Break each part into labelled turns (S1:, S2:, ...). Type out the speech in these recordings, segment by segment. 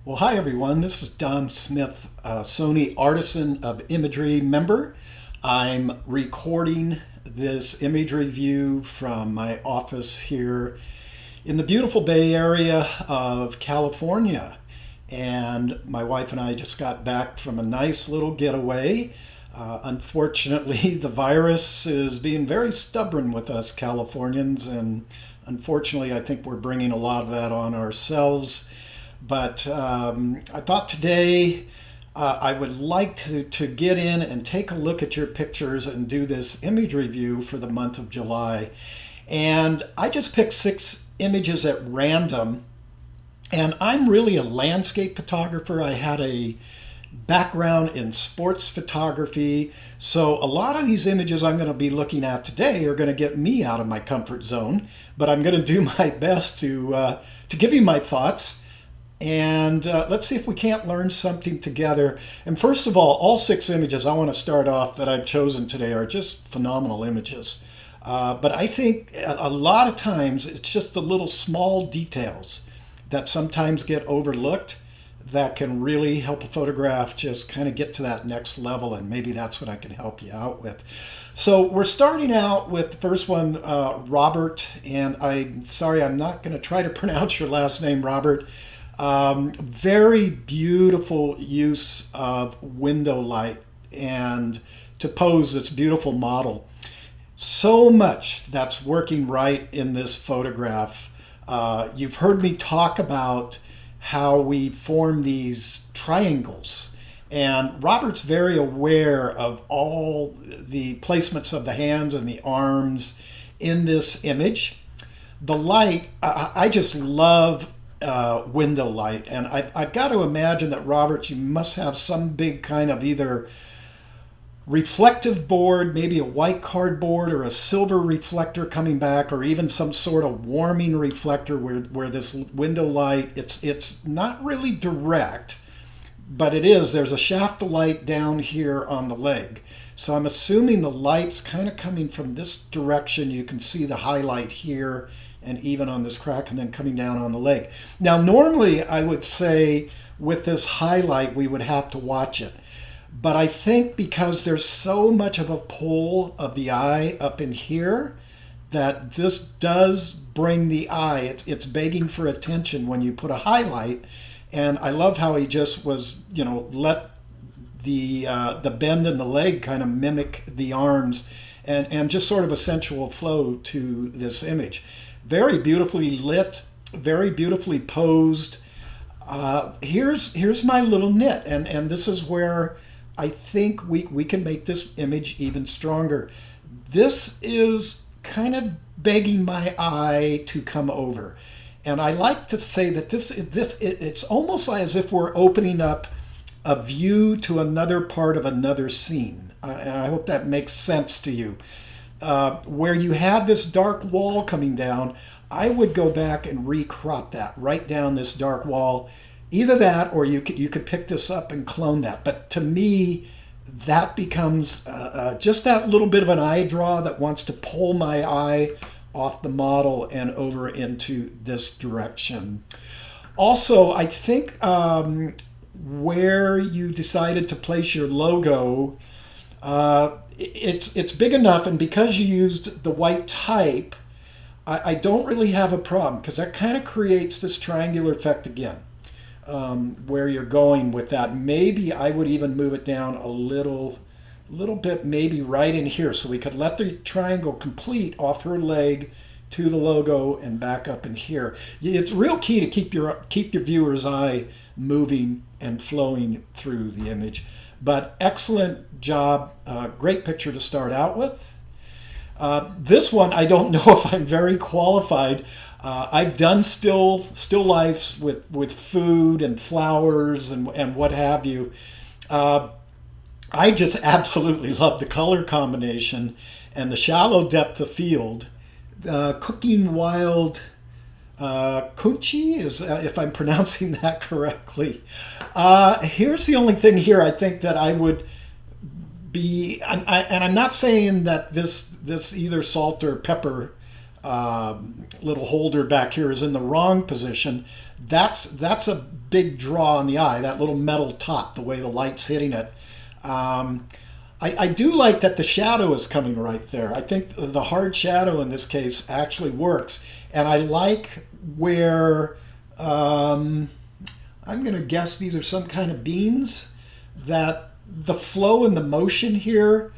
S1: Well, hi everyone. This is Don Smith, Sony Artisan of Imagery member. I'm recording this image review from my office here in the beautiful Bay Area of California. And my wife and I just got back from a nice little getaway. Unfortunately, the virus is being very stubborn with us Californians, and unfortunately, I think we're bringing a lot of that on ourselves. But I thought today I would like to get in and take a look at your pictures and do this image review for the month of July. And I just picked 6 images at random. And I'm really a landscape photographer. I had a background in sports photography. So a lot of these images I'm going to be looking at today are going to get me out of my comfort zone. But I'm going to do my best to give you my thoughts. And let's see if we can't learn something together. And first of all 6 images I want to start off that I've chosen today are just phenomenal images. But I think a lot of times it's just the little small details that sometimes get overlooked that can really help a photograph just kind of get to that next level, and maybe that's what I can help you out with. So we're starting out with the first one, Robert, and I'm sorry, I'm not going to try to pronounce your last name, Robert. Very beautiful use of window light and to pose this beautiful model. So much that's working right in this photograph. You've heard me talk about how we form these triangles, and Robert's very aware of all the placements of the hands and the arms in this image. The light, I just love window light, and I've got to imagine that, Robert, you must have some big kind of either reflective board, maybe a white cardboard or a silver reflector coming back, or even some sort of warming reflector where this window light, it's not really direct, but there's a shaft of light down here on the leg. So I'm assuming the light's kind of coming from this direction. You can see the highlight here and even on this crack, and then coming down on the leg. Now, normally I would say with this highlight, we would have to watch it. But I think because there's so much of a pull of the eye up in here, that this does bring the eye. It's begging for attention when you put a highlight. And I love how he just was, let the bend in the leg kind of mimic the arms, and just sort of a sensual flow to this image. Very beautifully lit, very beautifully posed. Here's my little nit, and this is where I think we can make this image even stronger. This is kind of begging my eye to come over. And I like to say that it's almost as if we're opening up a view to another part of another scene. And I hope that makes sense to you. Where you had this dark wall coming down, I would go back and recrop that right down this dark wall. Either that, or you could pick this up and clone that. But to me, that becomes just that little bit of an eye draw that wants to pull my eye off the model and over into this direction. Also, I think where you decided to place your logo, it's big enough, and because you used the white type, I don't really have a problem, because that kind of creates this triangular effect again, where you're going with that. Maybe I would even move it down a little bit, maybe right in here, so we could let the triangle complete off her leg to the logo and back up in here. It's real key to keep your viewer's eye moving and flowing through the image. But excellent job, great picture to start out with. This one, I don't know if I'm very qualified. I've done still lifes with food and flowers and what have you. I just absolutely love the color combination and the shallow depth of field. Cooking wild Kunchi is, if I'm pronouncing that correctly. Here's the only thing here I think that I would be, and I'm not saying that this either salt or pepper little holder back here is in the wrong position, that's a big draw on the eye, that little metal top, the way the light's hitting it. I do like that the shadow is coming right there. I think the hard shadow in this case actually works. And I like where, I'm going to guess these are some kind of beans, that the flow and the motion here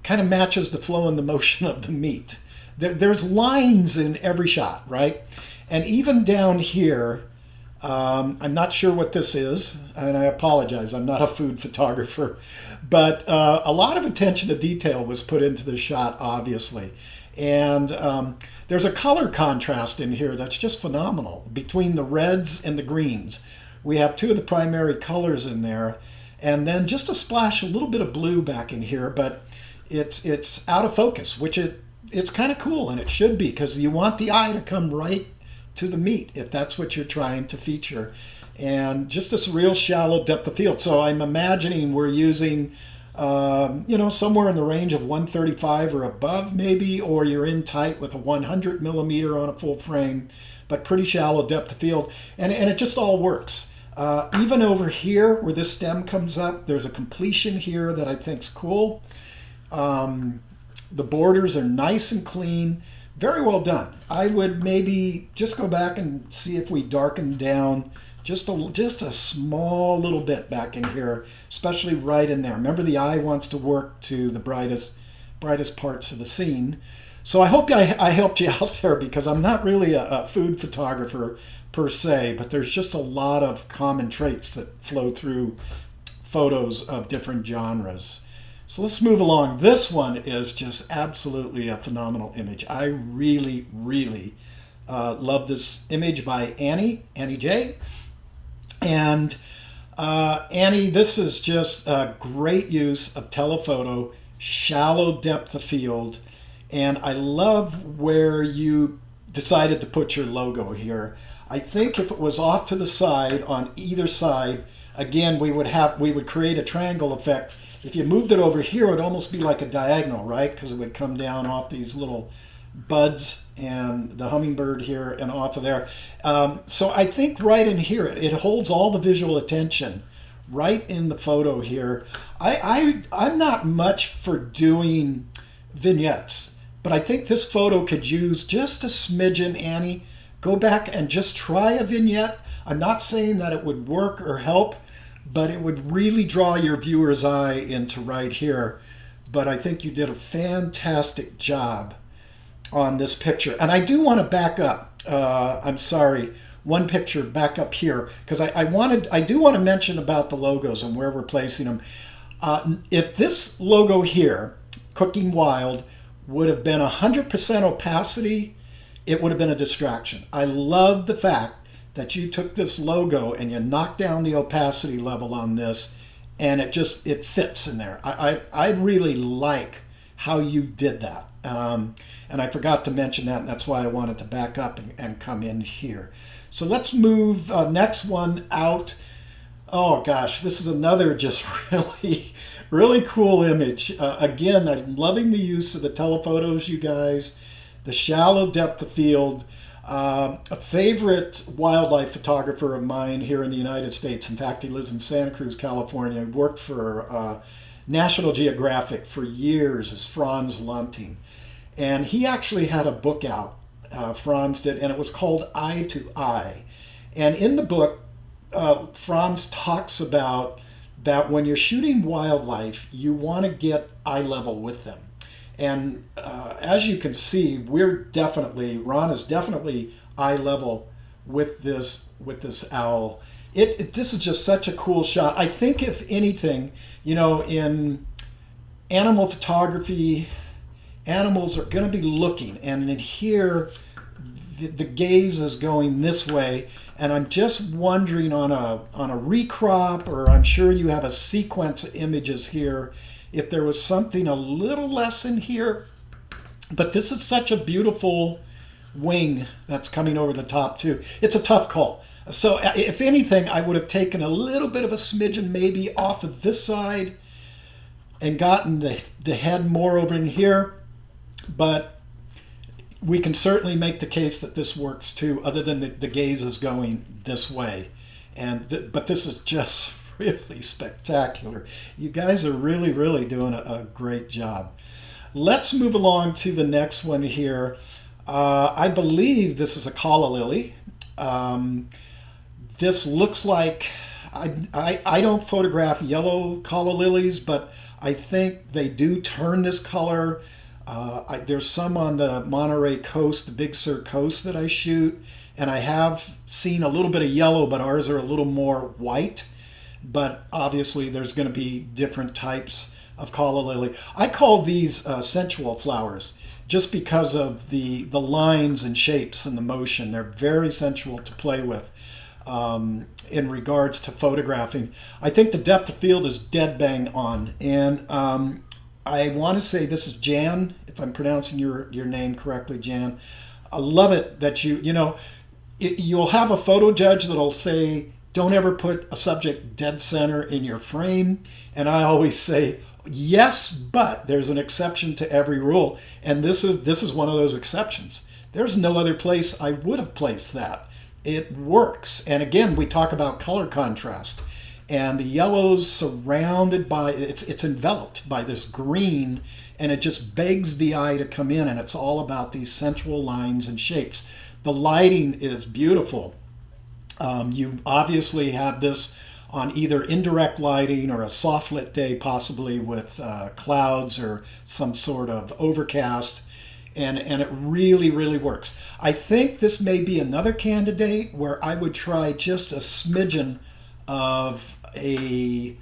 S1: kind of matches the flow and the motion of the meat. There's lines in every shot, right? And even down here, I'm not sure what this is, and I apologize, I'm not a food photographer, but a lot of attention to detail was put into the shot, obviously. And there's a color contrast in here that's just phenomenal between the reds and the greens. We have two of the primary colors in there, and then just a splash, a little bit of blue back in here, but it's out of focus, which it's kind of cool, and it should be, because you want the eye to come right to the meat if that's what you're trying to feature. And just this real shallow depth of field. So I'm imagining we're using somewhere in the range of 135 or above maybe, or you're in tight with a 100 millimeter on a full frame, but pretty shallow depth of field, and it just all works. Even over here where this stem comes up, there's a completion here that I think's cool. The borders are nice and clean. Very well done. I would maybe just go back and see if we darken down just a small little bit back in here, especially right in there. Remember, the eye wants to work to the brightest parts of the scene. So I hope I helped you out there, because I'm not really a food photographer per se, but there's just a lot of common traits that flow through photos of different genres. So let's move along. This one is just absolutely a phenomenal image. I really, really love this image by Annie J. And Annie, this is just a great use of telephoto, shallow depth of field. And I love where you decided to put your logo here. I think if it was off to the side on either side, again, we would create a triangle effect. If you moved it over here, it would almost be like a diagonal, right? Because it would come down off these little buds and the hummingbird here and off of there. So I think right in here, it holds all the visual attention right in the photo here. I'm not much for doing vignettes, but I think this photo could use just a smidgen, Annie. Go back and just try a vignette. I'm not saying that it would work or help, but it would really draw your viewer's eye into right here. But I think you did a fantastic job on this picture. And I do want to back up. I'm sorry, one picture back up here, because I do want to mention about the logos and where we're placing them. If this logo here, Cooking Wild, would have been 100% opacity, it would have been a distraction. I love the fact that you took this logo and you knocked down the opacity level on this, and it fits in there. I really like how you did that. And I forgot to mention that, and that's why I wanted to back up and come in here. So let's move next one out. Oh gosh, this is another just really, really cool image. Again, I'm loving the use of the telephotos, you guys. The shallow depth of field. A favorite wildlife photographer of mine here in the United States, in fact, he lives in Santa Cruz, California, he worked for National Geographic for years, is Franz Lunting. And he actually had a book out, Franz did, and it was called Eye to Eye. And in the book, Franz talks about that when you're shooting wildlife, you want to get eye level with them. And as you can see, Ron is definitely eye level with this owl. This is just such a cool shot. I think if anything, in animal photography, animals are going to be looking, and in here, the gaze is going this way. And I'm just wondering on a recrop, or I'm sure you have a sequence of images here, if there was something a little less in here. But this is such a beautiful wing that's coming over the top too. It's a tough call. So if anything, I would have taken a little bit of a smidgen maybe off of this side and gotten the head more over in here. But we can certainly make the case that this works too, other than the gaze is going this way. But this is just really spectacular. You guys are really, really doing a great job. Let's move along to the next one here. I believe this is a calla lily. This looks like, I don't photograph yellow calla lilies, but I think they do turn this color. There's some on the Monterey coast, the Big Sur coast that I shoot, and I have seen a little bit of yellow, but ours are a little more white. But obviously there's going to be different types of calla lily. I call these sensual flowers just because of the lines and shapes and the motion. They're very sensual to play with in regards to photographing. I think the depth of field is dead bang on. And I want to say this is Jan, if I'm pronouncing your name correctly, Jan. I love it that you'll have a photo judge that'll say, don't ever put a subject dead center in your frame. And I always say, yes, but there's an exception to every rule. And this is one of those exceptions. There's no other place I would have placed that. It works. And again, we talk about color contrast. And the yellow's surrounded by, it's enveloped by this green, and it just begs the eye to come in, and it's all about these sensual lines and shapes. The lighting is beautiful. You obviously have this on either indirect lighting or a soft lit day, possibly with clouds or some sort of overcast, and it really, really works. I think this may be another candidate where I would try just a smidgen of a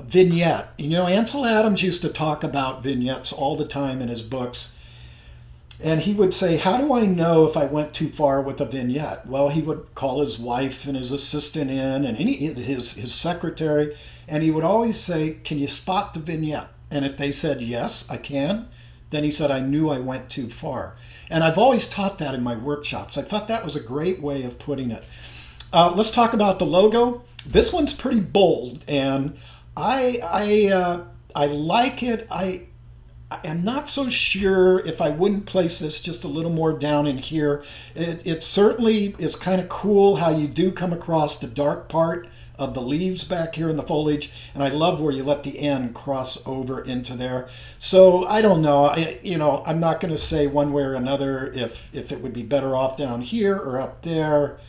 S1: vignette. Ansel Adams used to talk about vignettes all the time in his books. And he would say, how do I know if I went too far with a vignette? Well, he would call his wife and his assistant in and his secretary. And he would always say, can you spot the vignette? And if they said, yes, I can, then he said, I knew I went too far. And I've always taught that in my workshops. I thought that was a great way of putting it. Let's talk about the logo. This one's pretty bold, and I like it. I'm not so sure if I wouldn't place this just a little more down in here. It certainly is kind of cool how you do come across the dark part of the leaves back here in the foliage, and I love where you let the end cross over into there. So I don't know. I'm not going to say one way or another if it would be better off down here or up there.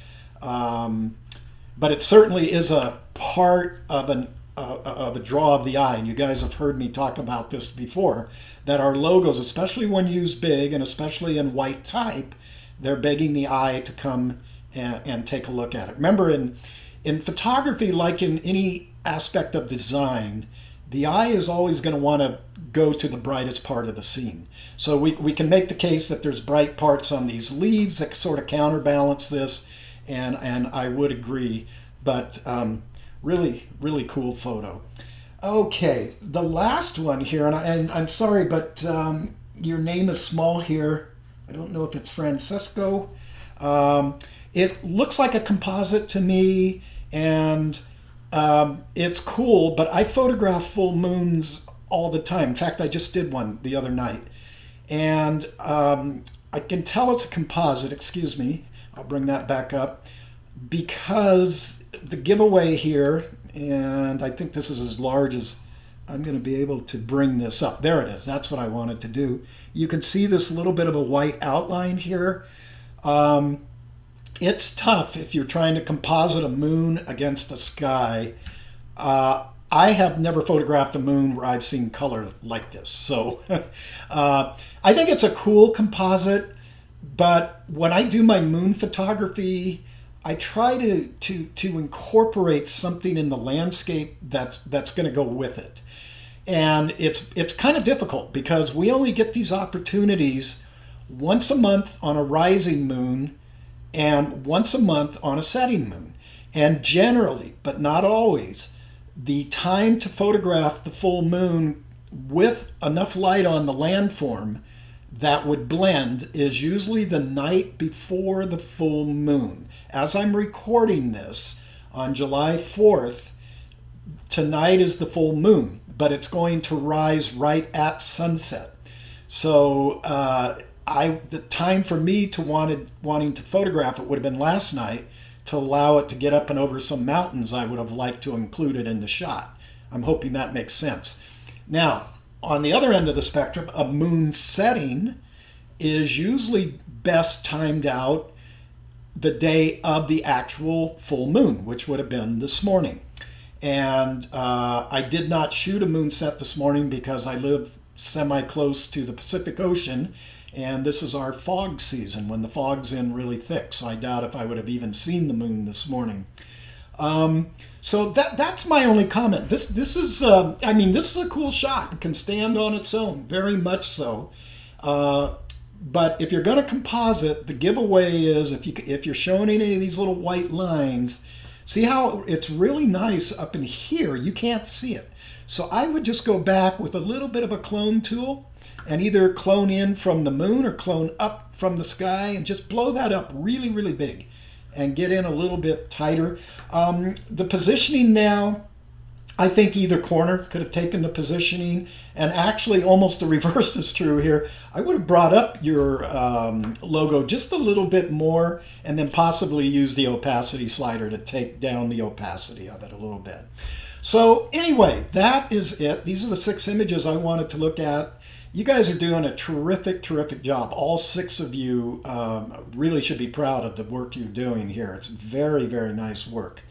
S1: But it certainly is a part of a draw of the eye. And you guys have heard me talk about this before, that our logos, especially when used big and especially in white type, they're begging the eye to come and take a look at it. Remember, in photography, like in any aspect of design, the eye is always going to want to go to the brightest part of the scene. So we can make the case that there's bright parts on these leaves that sort of counterbalance this, and I would agree. But really, really cool photo. Okay, the last one here, and I'm sorry, but your name is small here. I don't know if it's Francesco. It looks like a composite to me, and it's cool, but I photograph full moons all the time. In fact, I just did one the other night. And I can tell it's a composite, excuse me, I'll bring that back up, because the giveaway here, and I think this is as large as I'm going to be able to bring this up. There it is. That's what I wanted to do. You can see this little bit of a white outline here. It's tough if you're trying to composite a moon against a sky. I have never photographed a moon where I've seen color like this. So I think it's a cool composite, but when I do my moon photography, I try to incorporate something in the landscape that's going to go with it. And it's kind of difficult because we only get these opportunities once a month on a rising moon and once a month on a setting moon. And generally, but not always, the time to photograph the full moon with enough light on the landform that would blend is usually the night before the full moon. As I'm recording this on July 4th, tonight is the full moon, but it's going to rise right at sunset. So the time for me to wanting to photograph it would have been last night. To allow it to get up and over some mountains, I would have liked to include it in the shot. I'm hoping that makes sense. Now, on the other end of the spectrum, a moon setting is usually best timed out the day of the actual full moon, which would have been this morning. And I did not shoot a moonset this morning because I live semi-close to the Pacific Ocean, and this is our fog season when the fog's in really thick. So I doubt if I would have even seen the moon this morning. So that's my only comment. This is I mean, this is a cool shot. It can stand on its own, very much so. But if you're going to composite, the giveaway is if you're showing any of these little white lines, see how it's really nice up in here. You can't see it. So I would just go back with a little bit of a clone tool and either clone in from the moon or clone up from the sky and just blow that up really, really big and get in a little bit tighter. The positioning now, I think either corner could have taken the positioning, and actually almost the reverse is true here. I would have brought up your logo just a little bit more and then possibly use the opacity slider to take down the opacity of it a little bit. So anyway, that is it. These are the 6 images I wanted to look at. You guys are doing a terrific, terrific job. All 6 of you really should be proud of the work you're doing here. It's very, very nice work.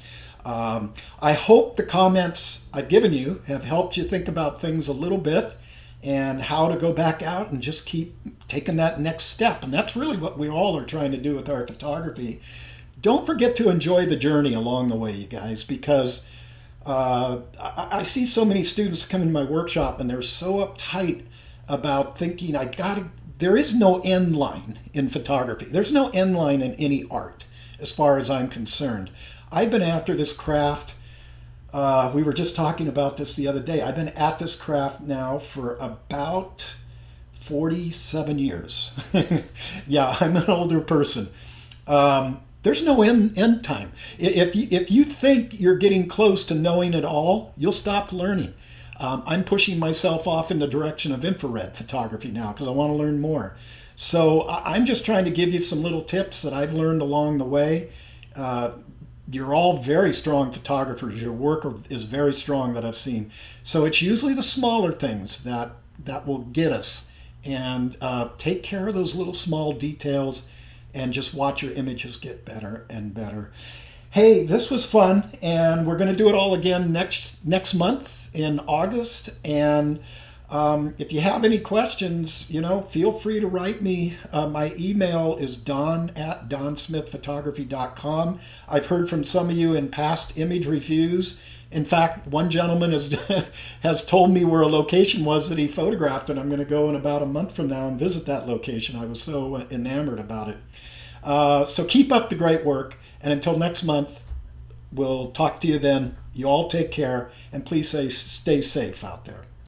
S1: I hope the comments I've given you have helped you think about things a little bit and how to go back out and just keep taking that next step. And that's really what we all are trying to do with our photography. Don't forget to enjoy the journey along the way, you guys, because I see so many students come in my workshop and they're so uptight about thinking there is no end line in photography. There's no end line in any art as far as I'm concerned. I've been after this craft. We were just talking about this the other day. I've been at this craft now for about 47 years. Yeah, I'm an older person. There's no end time. If you think you're getting close to knowing it all, you'll stop learning. I'm pushing myself off in the direction of infrared photography now because I want to learn more. So I'm just trying to give you some little tips that I've learned along the way. You're all very strong photographers. Your work is very strong that I've seen. So it's usually the smaller things that will get us. And take care of those little small details and just watch your images get better and better. Hey, this was fun, and we're going to do it all again next month in August. And if you have any questions, feel free to write me. My email is don@donsmithphotography.com. I've heard from some of you in past image reviews. In fact, one gentleman has told me where a location was that he photographed, and I'm going to go in about a month from now and visit that location. I was so enamored about it. So keep up the great work, and until next month, we'll talk to you then. You all take care, and please stay safe out there.